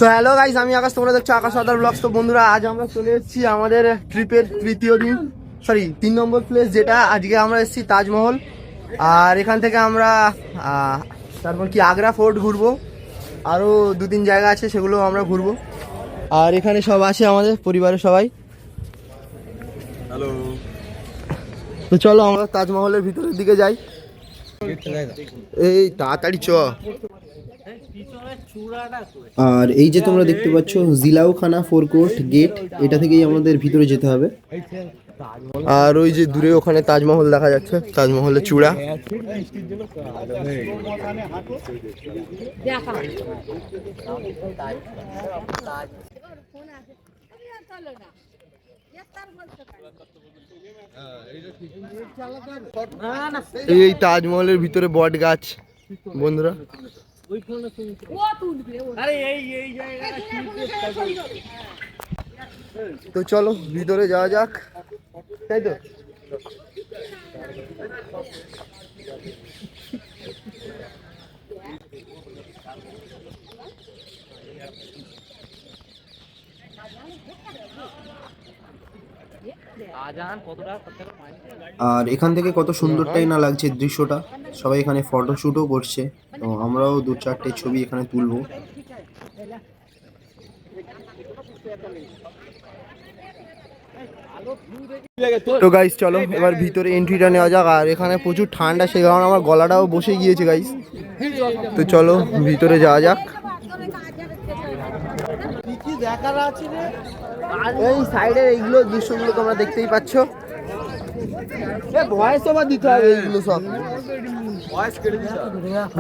তো hello guys, আমি আকাশ, তোমরা দেখছো আকাশ সর্দার ব্লগস। তো বন্ধুরা, আজ আমরা চলে এসেছি আমাদের ট্রিপের তৃতীয় দিন, সরি 3 নম্বর প্লেস, যেটা আজকে আমরা এসেছি তাজমহল। আর এখান থেকে আমরা তারপর কি আগ্রা ফোর্ট ঘুরবো, আরও 2-3 জায়গা আছে, সেগুলো আমরা ঘুরবো। আর এখানে সব আছে আমাদের পরিবারের সবাই। হ্যালো, তো চলো আমরা তাজমহলের ভিতরের দিকে যাই। এই তাড়াতাড়ি চ। আর এই যে তোমরা দেখতে পাচ্ছ জিলাউখানা ফোরকোর্ট গেট, এটা থেকেই আমাদের ভিতরে যেতে হবে। আর ওই যে দূরে ওখানে তাজমহল দেখা যাচ্ছে, তাজমহলের চূড়া। এই তাজমহলের ভিতরে বট গাছ বন্ধুরা। তো চলো ভিতরে যাওয়া যাক, তাই তো। আর এখান থেকে কত সুন্দরটাই না লাগছে দৃশ্যটা, সবাই এখানে ফটোশুটও করছে। তো আমরাও 2-4টে ছবি এখানে তুলবো। তো গাইস চলো এবার ভিতরে এন্ট্রিটা নেওয়া যাক। আর এখানে প্রচুর ঠান্ডা, সেই কারণে আমার গলাটাও বসে গিয়েছে গাইস। তো চলো ভিতরে যাওয়া যাক। এই সাইডের এইগুলো দৃশ্যগুলো তোমরা দেখতেই পাচ্ছ। ভয়েস ওভার দিতে হবে এইগুলো সব।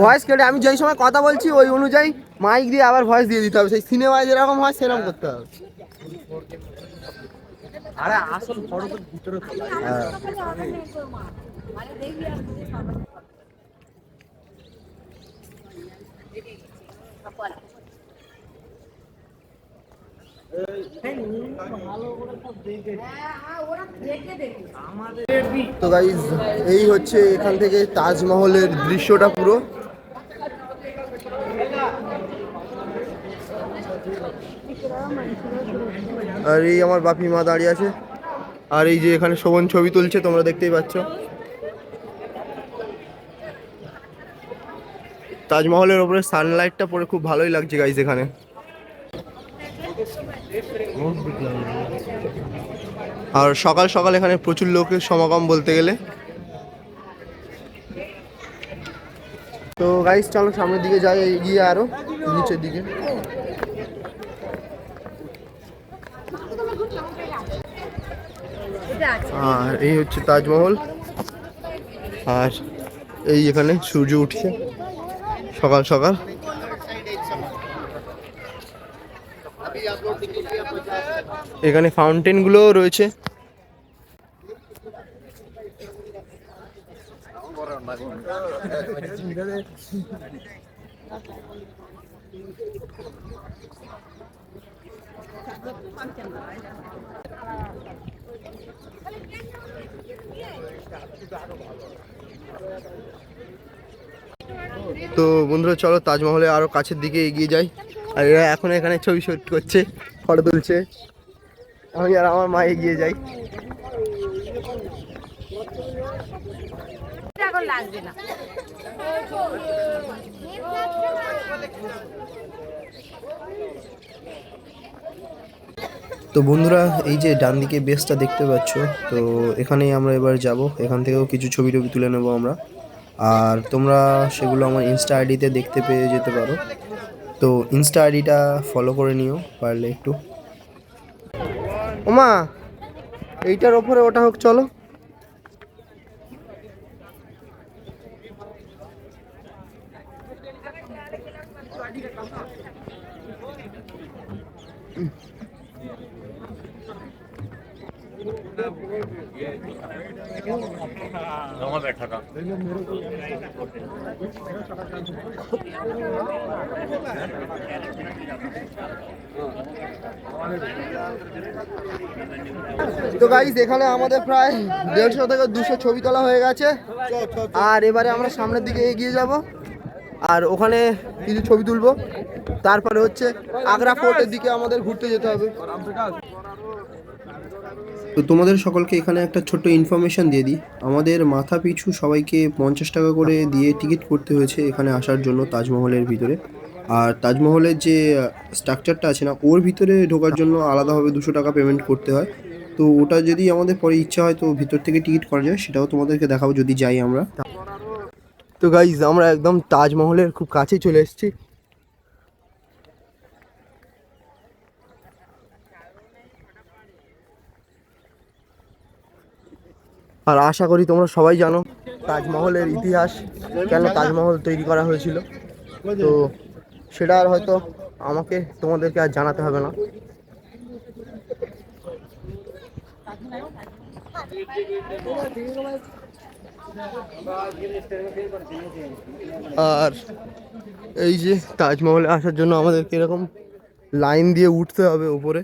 ভয়েস কেটে আমি যেই সময় কথা বলছি ওই অনুযায়ী মাইক দিয়ে আবার ভয়েস দিয়ে দিতে হবে, সেই সিনেমায় যেরকম হয় সেরকম করতে হবে। আরে আসল ফটো তো ভিতরে তোলা। তো গাইজ এই হচ্ছে এখান থেকে তাজমহলের দৃশ্যটা পুরো। আর এই আমার বাপি মা দাঁড়িয়ে আছে। আর এই যে এখানে শোভন ছবি তুলছে, তোমরা দেখতেই পাচ্ছ। তাজমহলের ওপরে সানলাইটটা পড়ে খুব ভালোই লাগছে গাইজ এখানে। আর সকাল সকাল এখানে প্রচুর লোকের সমাগম বলতে গেলে। তো গাইজ চলো সামনের দিকে যাই, এগিয়ে আরো নিচের দিকে। আর এই হচ্ছে তাজমহল। আর এই এখানে সূর্য উঠছে সকাল সকাল। এখানে ফাউন্টেন গুলো রয়েছে। তো বন্ধুরা চলো তাজমহলে আরো কাছের দিকে এগিয়ে যাই। আর এরা এখন এখানে ছবি শুট করছে, ফটো তুলছে। আমি আর আমার মা এগিয়ে যাই। তো বন্ধুরা এই যে ডান দিকে বেসটা দেখতে পাচ্ছ, তো এখানেই আমরা এবার যাব। এখান থেকেও কিছু ছবি টবি তুলে নেবো আমরা। আর তোমরা সেগুলো আমার ইনস্টা আইডিতে দেখতে পেয়ে যেতে পারো। তো ইনস্টা আইডিটা ফলো করে নিও পারলে একটু। ওমা এইটার ওপরে ওটা হোক, চলো। তো গাইস এখানে আমাদের প্রায় 150 থেকে 200 ছবি তোলা হয়ে গেছে। আর এবারে আমরা সামনের দিকে এগিয়ে যাব। আর ওখানে কিছু ছবি তুলবো। তারপরে হচ্ছে আগ্রা ফোর্টের দিকে আমাদের ঘুরতে যেতে হবে। তো তোমাদের সকলকে এখানে একটা ছোট্ট ইনফরমেশন দিয়ে দিই। আমাদের মাথা পিছু সবাইকে 50 টাকা করে দিয়ে টিকিট করতে হয়েছে এখানে আসার জন্য তাজমহলের ভিতরে। আর তাজমহলের যে স্ট্রাকচারটা আছে না, ওর ভিতরে ঢোকার জন্য আলাদাভাবে 200 টাকা পেমেন্ট করতে হয়। তো ওটা যদি আমাদের পরে ইচ্ছা হয় তো ভিতর থেকে টিকিট করা যায়, সেটাও তোমাদেরকে দেখাবো যদি যাই আমরা। তো গাইজ আমরা একদম তাজমহলের খুব কাছে চলে এসেছি। আর আশা করি তোমরা সবাই জানো তাজমহলের ইতিহাস, কেন তাজমহল তৈরি করা হয়েছিল। তো সেটা আর হয়তো আমাকে তোমাদেরকে আর জানাতে হবে না। আর এই যে তাজমহলে আসার জন্য আমাদেরকে এরকম লাইন দিয়ে উঠতে হবে উপরে।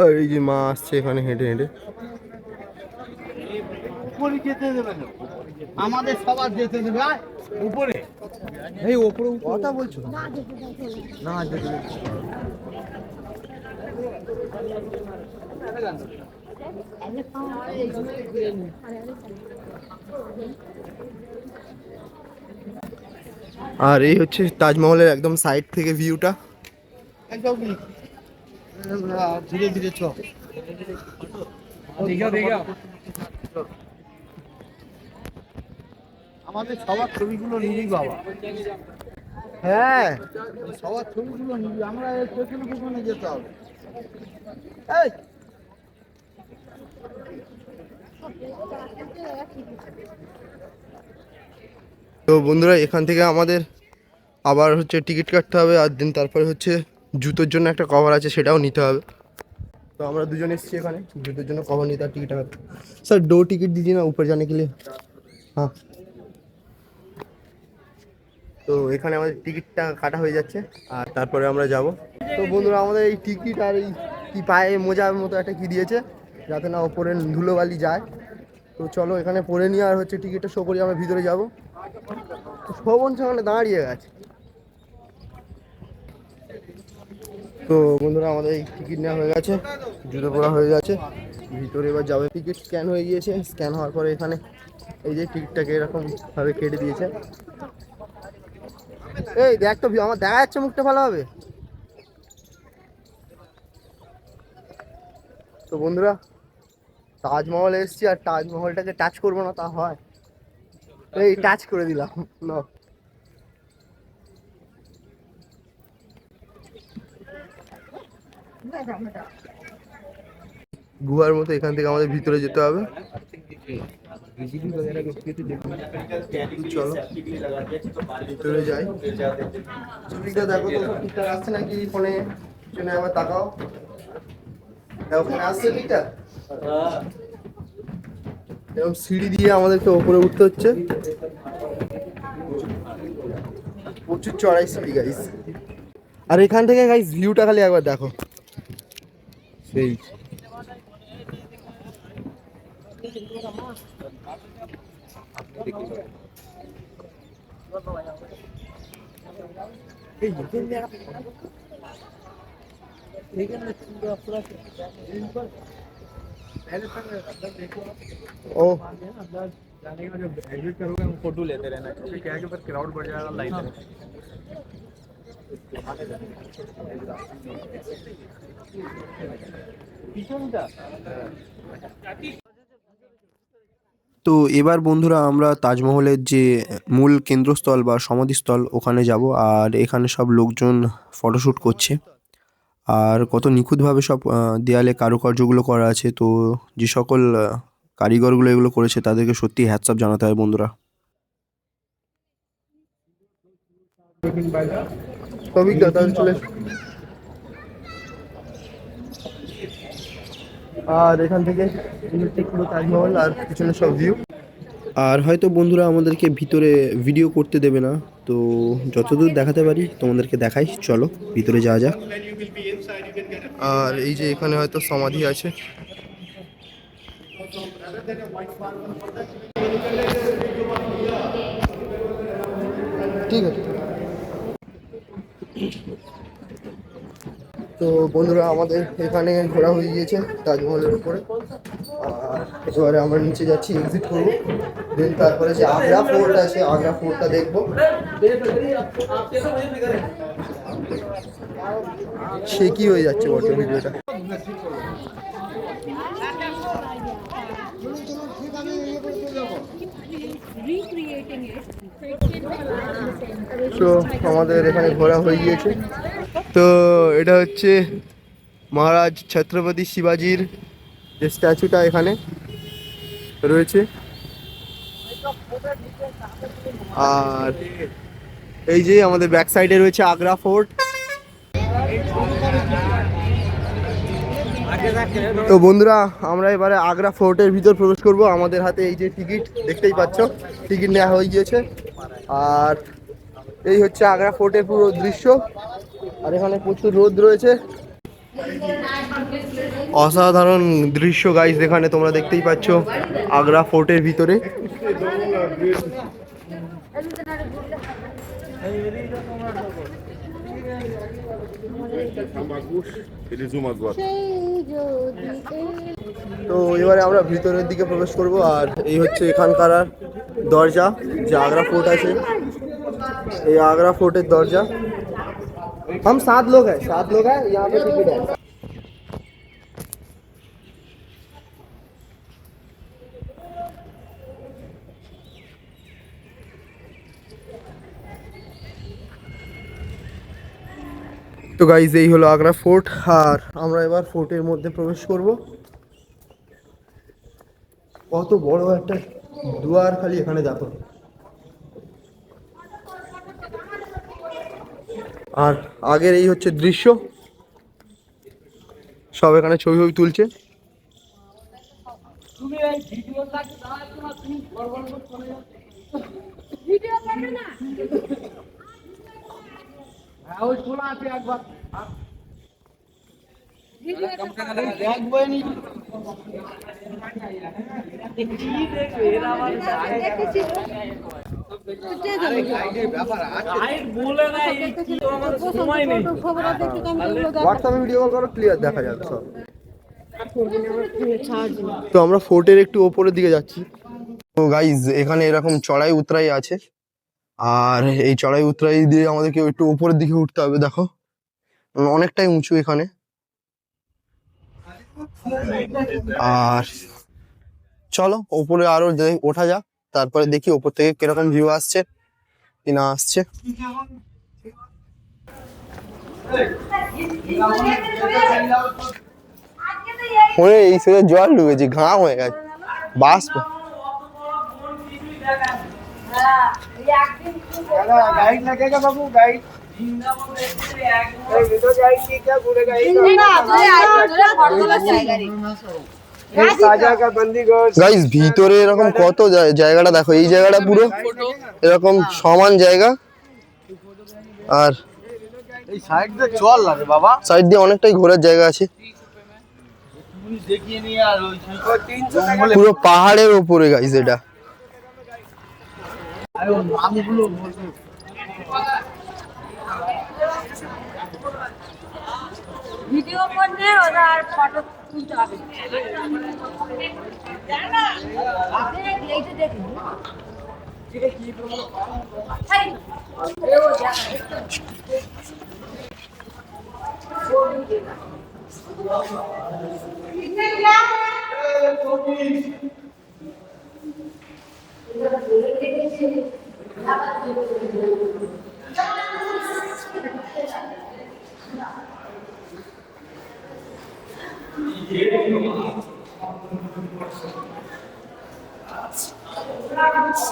আর এই যে মা আসছে এখানে হেঁটে হেঁটে। আমাদের সবার যেতে দেবে উপরে। এই উপরে কথা বলছো না? আর এই হচ্ছে তাজমহলের একদম সাইড থেকে ভিউটা। ধীরে ধীরে চ। আমাদের সবার ছবিগুলো নিবি বাবা। হ্যাঁ সবার ছবিগুলো নিবি, আমরা পেছনে পেছনে যেতে হবে। এই তো বন্ধুরা এখান থেকে আমাদের আবার হচ্ছে টিকিট কাটতে হবে, আর দিন তারপরে হচ্ছে জুতোর জন্য একটা কভার আছে সেটাও নিতে হবে। তো আমরা দুজন এসেছি এখানে জুতোর জন্য কভার নিতে আর টিকিট কাটতে। স্যার दो टिकट दीजिए ना ऊपर जाने के लिए। হ্যাঁ, তো এখানে আমাদের টিকিটটা কাটা হয়ে যাচ্ছে আর তারপরে আমরা যাব। তো বন্ধুরা আমাদের এই টিকিট আর এই কি পায়ে মোজার মতো একটা কি দিয়েছে যাতে না ওপরে ধুলোবালি যায়। তো চলো এখানে পরে নিয়ে আর হচ্ছে টিকিটটা শো করি, আমরা ভিতরে যাব। শোভন সেখানে দাঁড়িয়ে গেছে। তো বন্ধুরা আমাদের এই টিকিট নেওয়া হয়ে গেছে, জুতো পরা হয়ে গেছে, ভিতরে এবার যাবে। টিকিট স্ক্যান হয়ে গিয়েছে, স্ক্যান হওয়ার পরে এখানে এই যে টিকিটটাকে এরকম ভাবে কেটে দিয়েছে। এই দেখ তো আমার দেখা যাচ্ছে মুখটা ভালোভাবে। তো বন্ধুরা তাজমহল এসেছি আর তাজমহলটাকে টাচ করবো না তা হয়? এই টাচ করে দিলাম না। গুহার মতো এখান থেকে আমাদের ভিতরে যেতে হবে। চলো ভিতরে যাই। ছবিটা দেখো তো ঠিকঠাক আসছে নাকি ফোনে, জন্য আবার তাকাও। দেখো ফোনে আসছে ঠিকঠাক। এরকম সিঁড়ি দিয়ে আমাদেরকে ওপরে উঠতে হচ্ছে, প্রচুর চড়াই সিঁড়ি গাইস। আর এখান থেকে গাইস ভিউটা খালি একবার দেখো, সেই ओ जाने का जब एग्जिट करोगे हम फोटो लेते रहना, क्योंकि क्या है कि फिर क्राउड बढ़ जाएगा लाइन में। তো এবার বন্ধুরা আমরা তাজমহলের যে মূল কেন্দ্রস্থল বা সমাধিস্থল ওখানে যাব। আর এখানে সব লোকজন ফটোশ্যুট করছে আর কত নিখুঁতভাবে সব দেয়ালে কারুকার্যগুলো করা আছে। তো যে সকল কারিগরগুলো এগুলো করেছে তাদেরকে সত্যি হ্যাটস অফ জানাতে হয় বন্ধুরা। চলে আর এখান থেকে পুরো তাজমহল আর পিছনে সব ভিউ। আর হয়তো বন্ধুরা আমাদেরকে ভিতরে ভিডিও করতে দেবে না, তো যতদূর দেখাতে পারি তোমাদেরকে দেখাই। চলো ভিতরে যাওয়া যাক। আর এই যে এখানে হয়তো সমাধি আছে। ঠিক আছে। তো বন্ধুরা আমাদের এখানে ঘোরা হয়ে গিয়েছে তাজমহলের উপরে, আর এবারে আমরা নিচে যাচ্ছি, এক্সিট করবো, দেন তারপরে যে আগ্রা ফোর্ট আছে আগ্রা ফোর্টটা দেখবো। সে কি হয়ে যাচ্ছে বটে ভিডিওটা। তো আমাদের এখানে ঘোরা হয়ে গিয়েছে। তো এটা হচ্ছে মহারাজ ছত্রপতি শিবাজির যে স্ট্যাচুটা এখানে রয়েছে, আর এই যে আমাদের ব্যাক সাইডে রয়েছে আগ্রা ফোর্ট। তো বন্ধুরা আমরা এবারে আগ্রা ফোর্টের ভিতর প্রবেশ করব। আমাদের হাতে এই যে টিকিট দেখতেই পাচ্ছ, টিকিট নেওয়া হয়ে গিয়েছে। আর এই হচ্ছে আগ্রা ফোর্টের পুরো দৃশ্য, আর এখানে প্রচুর রোদ রয়েছে, অসাধারণ দৃশ্য গাইস এখানে তোমরা দেখতেই পাচ্ছ আগ্রা ফোর্টের ভিতরে। তো এবারে আমরা ভিতরের দিকে প্রবেশ করব, আর এই হচ্ছে এখানকার দরজা, যে আগ্রা ফোর্ট আছে, এই আগ্রা ফোর্টের দরজা। हम 7 लोग हैं यहाँ पे टिकट है। তো গাইজ এই হলো আগ্রা ফোর্ট, আর আমরা এবার ফোর্টের মধ্যে প্রবেশ করব। কত বড় একটা দুয়ার, খালি এখানে দেখো। আর আগের এই হচ্ছে দৃশ্য, সব এখানে ছবি তুলছে। হোয়াটসঅ্যাপে ভিডিও কল করো, ক্লিয়ার দেখা যাবে সব। তো আমরা ফোর্টের একটু ওপরের দিকে যাচ্ছি। তো গাইজ এখানে এরকম চড়াই উতরাই আছে, আর এই চড়াই উতরাই দিয়ে আমাদেরকে একটু উপরের দিকে উঠতে হবে। দেখো অনেকটাই উঁচু এখানে, আর চলো ওপরে আরো ওঠা যাক, তারপরে দেখি ওপর থেকে কিরকম ভিউ আসছে কি না আসছে। এই সুরে জল ঢুকেছি, ঘাম হয়ে গেছে, বাষ্প। गाइड लगेगा बाबू, गाइड গাইস ভিতরে এরকম কত জায়গাটা দেখো, এই জায়গাটা পুরো এরকম সমান জায়গা, আর এই সাইড দিয়ে চল লাগে বাবা, সাইড দিয়ে অনেকটাই ঘোরার জায়গা আছে। পুরো পাহাড়ের উপরে গাইস এটা। ভিডিও করলে ওরা আর ফটো তুলতে হবে।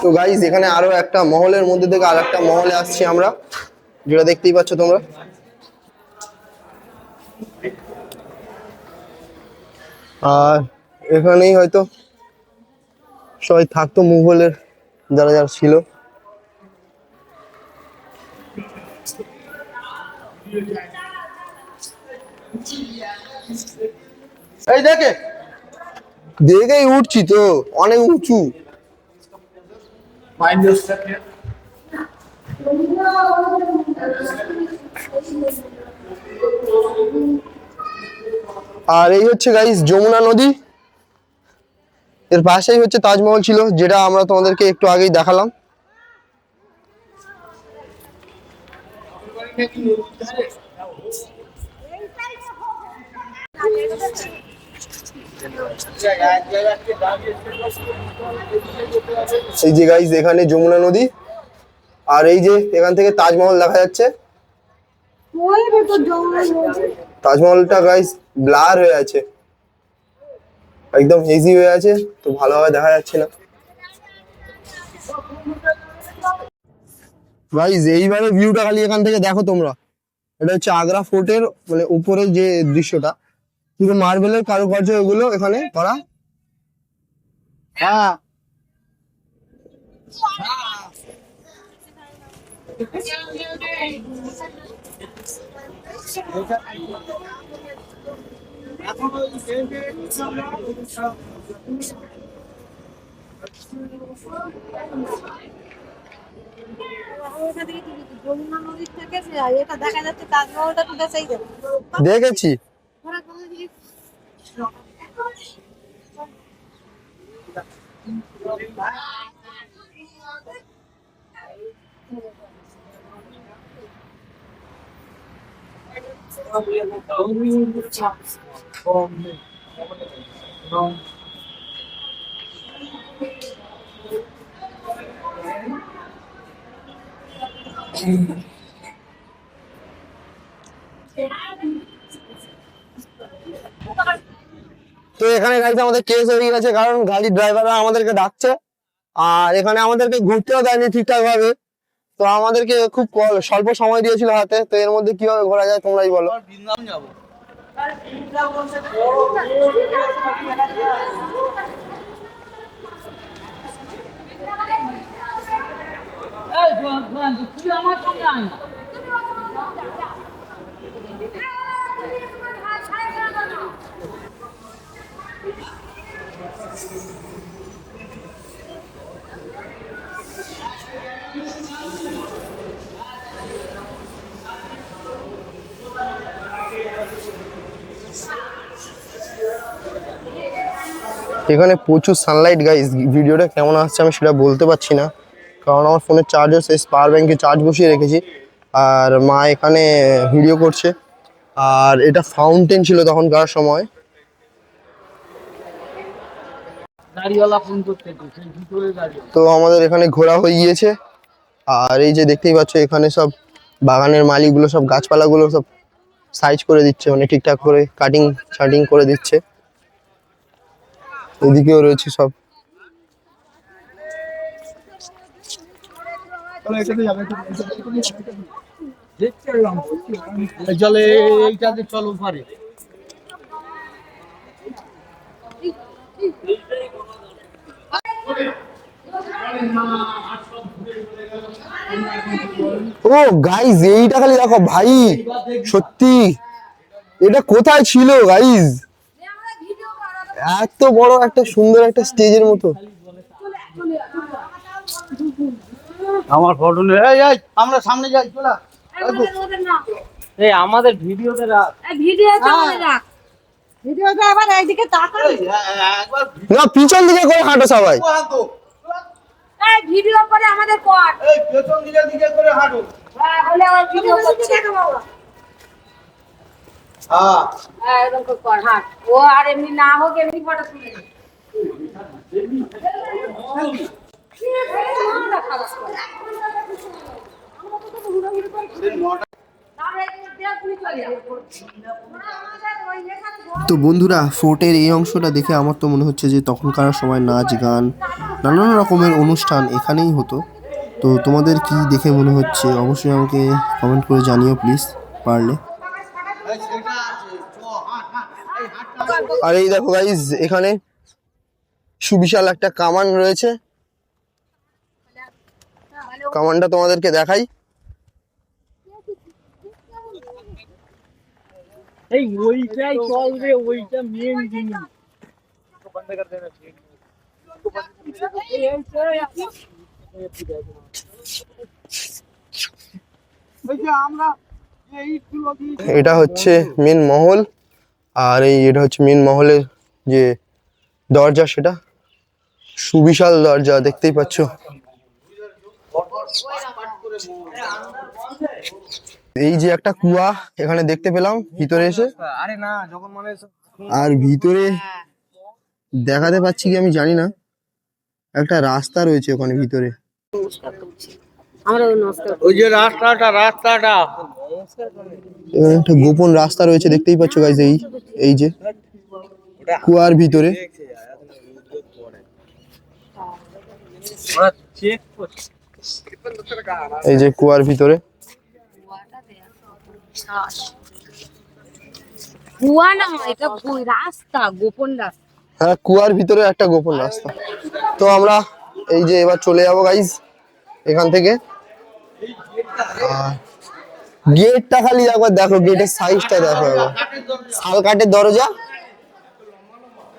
তো গাইস এখানে আরো একটা মহলের মধ্যে থেকে আর একটা মহলে আসছি আমরা, যেটা দেখতেই পাচ্ছ তোমরা। আর এখানেই হয়তো সবাই থাকতো মুঘলের যারা যারা ছিল। এই দেখেই উঠছি তো, অনেক উঁচু। আর এই হচ্ছে গাইস যমুনা নদী, এর পাশেই হচ্ছে তাজমহল ছিল, যেটা আমরা তোমাদেরকে একটু আগেই দেখালাম। এই যে গাইস এখানে যমুনা নদী, আর এই যে এখান থেকে তাজমহল দেখা যাচ্ছে। তাজমহলটা গাইস ব্লার হয়ে আছে, একদম হেজি হয়ে আছে, তো ভালোভাবে দেখা যাচ্ছে না গাইস। এইবারে ভিউটা খালি এখান থেকে দেখো তোমরা, এটা হচ্ছে আগ্রা ফোর্টের মানে উপরের যে দৃশ্যটা, পুরো মার্বেলের কারুকার্য এগুলো এখানে করা। হ্যাঁ যমুনা নদীর থেকে এটা দেখা যাচ্ছে তাজমহলটা তুলে সেই যাবে। দেখেছি। তো এখানে গাড়িতে আমাদের কেস হয়ে গেছে, কারণ গাড়ির ড্রাইভাররা আমাদেরকে ডাকছে, আর এখানে আমাদেরকে ঘুরতেও দেয়নি ঠিকঠাক ভাবে। তো আমাদেরকে খুব স্বল্প সময় দিয়েছিল হাতে, তো এর মধ্যে কিভাবে ঘোরা যায় তোমরাই বলো। এখানে প্রচুর সানলাইট গাইস, ভিডিওটা কেমন আসছে আমি সেটা বলতে পারছি না, কারণ আমার ফোনের চার্জও শেষ, পাওয়ার ব্যাংকে চার্জ বসিয়ে রেখেছি, আর মা এখানে ভিডিও করছে। আর এটা ফাউন্টেন ছিল তখনকার সময়। তো আমাদের এখানে ঘোরা হয়ে গিয়েছে, আর এই যে দেখতেই পাচ্ছ এখানে সব বাগানের মালিকগুলো সব গাছপালাগুলো সব সাইজ করে দিচ্ছে, মানে ঠিকঠাক করে কাটিং ছাটিং করে দিচ্ছে। এদিকেও রয়েছে সব। চলে এইটাতে চলো পারে। ও গাইজ এইটা খালি দেখো ভাই, সত্যি এটা কোথায় ছিল গাইজ, এত বড় একটা সুন্দর একটা স্টেজের মতো। আমার ফটো নেই, এই আমরা সামনে যাই, চলা। এই আমাদের ভিডিওতে রাখ, ভিডিওতে রাখ, ভিডিওতে আবার এইদিকে তাকা। একবার না পিছন দিকে করে হাঁটো সবাই। হাঁটো, এই ভিডিও করে আমাদের কর। এই পেছন দিকে করে হাঁটো। হ্যাঁ হলে আমার ভিডিও করতে দেখো বাবা। হ্যাঁ হ্যাঁ এরকম কর হাট। ও আর এমনি না হোক এমনি ফটো তুলে নে। তো বন্ধুরা, ফোর্টের এই অংশটা দেখে আমার তো মনে হচ্ছে যে তখনকার সময় নাচ গান নানান রকমের অনুষ্ঠান এখানেই হতো। তো তোমাদের কি দেখে মনে হচ্ছে অবশ্যই আমাকে কমেন্ট করে জানিও প্লিজ পারলে। আর এই দেখো গাইজ এখানে সুবিশাল একটা কামান রয়েছে, কামানটা তোমাদেরকে দেখাই। এই ওইটাই চলবে, ওইটা মেন জিনিস। বন্ধ করে দেনা ঠিক। এই এটা হচ্ছে মেন মহল, আর এটা হচ্ছে মেন মহলের যে দরজা, সেটা সুবিশাল দরজা দেখতেই পাচ্ছ। এই যে একটা কুয়া এখানে দেখতে পেলাম ভিতরে এসে, আর ভিতরে দেখাতে পাচ্ছি কি আমি জানি না, একটা রাস্তা রয়েছে ওখানে ভিতরে। ওই যে রাস্তাটা এখানে একটা গোপন রাস্তা রয়েছে দেখতেই পাচ্ছ গাইজ। এই যে কুয়ার ভিতরে, চেক করছে। এই যে কুয়ার ভিতরে কুয়া না, এটা রাস্তা, গোপন রাস্তা। হ্যাঁ, কুয়ার ভিতরে একটা গোপন রাস্তা। তো আমরা এই যে এবার চলে যাবো গাইজ এখান থেকে। গেটটা খালি একবার দেখো, গেটের সাইজটা দেখো একবার। শাল কাঠের দরজা,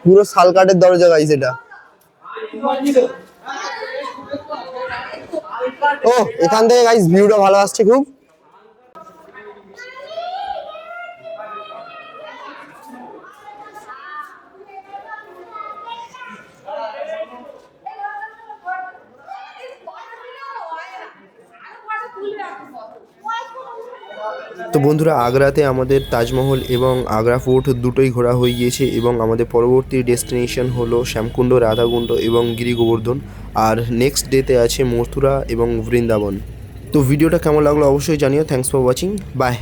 পুরো শাল কাঠের দরজা গাইজ এটা। ও এখান থেকে গাইজ ভিউটা ভালো আসছে খুব। তো বন্ধুরা, আগ্রাতে আমাদের তাজমহল এবং আগ্রা ফোর্ট দুটোই ঘোরা হয়ে গিয়েছে এবং আমাদের পরবর্তী ডেস্টিনেশন হলো শ্যামকুণ্ড, রাধাকুণ্ড এবং গিরি গোবর্ধন। আর নেক্সট ডেতে আছে মথুরা এবং বৃন্দাবন। তো ভিডিওটা কেমন লাগলো অবশ্যই জানিও। Thanks for watching, by.